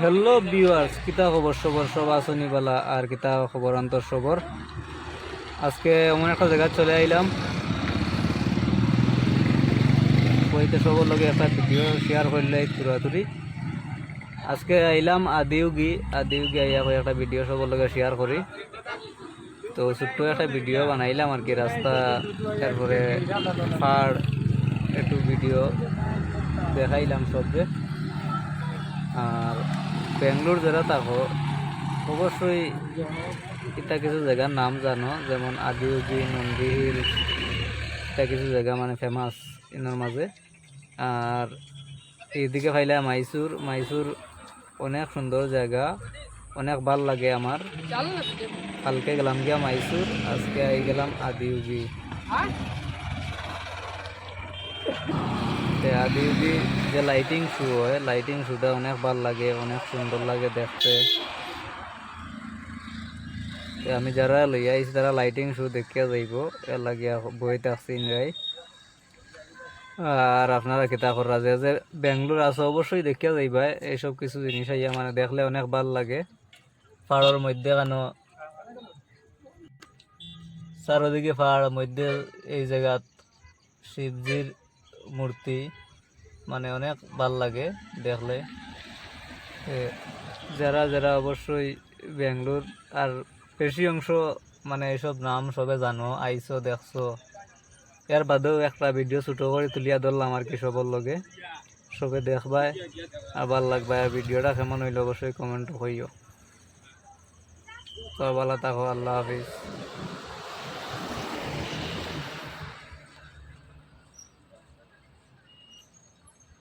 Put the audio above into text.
Hello viewers, কিতা খবর সবর সব আসনি বালা আর কিতা খবর অন্তর সবর। আজকে এমন একটা জায়গা চলে আইলাম, বইতে সবর লগে একটা ভিডিও শেয়ার করলে তুরাতুরি। আজকে আইলাম আদিউগি আইয়া করে একটা ভিডিও সবর লগে শেয়ার করি। তো ছোট্ট একটা ভিডিও বানাইলাম আর কি, রাস্তা তারপরে পাহাড় একটু ভিডিও দেখাইলাম সবরে। আর বেঙ্গলোর যারা থাকো অবশ্যই এটা কিছু জায়গার নাম জানো, যেমন আদিউগি, নন্দী হিলস, এটা কিছু জায়গা মানে ফেমাস এনার মাঝে। আর এইদিকে ফাইলে মাইসুর অনেক সুন্দর জায়গা, অনেক ভাল লাগে আমার। কালকে গেলাম গিয়া মাইসুর, আজকে আই গেলাম আদিউগি। আদিউগি যে লাইটিং শো হয়, লাইটিং শোটা অনেক ভাল লাগে, অনেক সুন্দর লাগে দেখতে। আমি যারা লইয়া আইছি তারা লাইটিং শো দেখিয়া যাইব, এর লাগিয়া বই থাকছি ইনরাই। আর আপনারা কিতা করা যে যে বেঙ্গলোর আছে অবশ্যই দেখিয়া যাইবা, এইসব কিছু জিনিস আইয়া মানে দেখলে অনেক ভাল লাগে। পাহাড়ের মধ্যে কেন চারোদিকে পাহাড়ের মধ্যে এই জায়গাত শিবজির মূর্তি, মানে অনেক ভাল লাগে দেখলে। যারা যারা অবশ্যই বেঙ্গলোর আর বেশি অংশ মানে এইসব নাম সবে জানো, আইসো দেখছো, এর বাদেও একটা ভিডিও ছোটো করে তুলিয়া ধরলাম আর কি সবর লগে। সবে দেখবাই আর ভাল লাগবে। আর ভিডিওটা কেমন হইলো অবশ্যই কমেন্ট করিও। তো ভালো থাকো, আল্লাহ হাফিজ।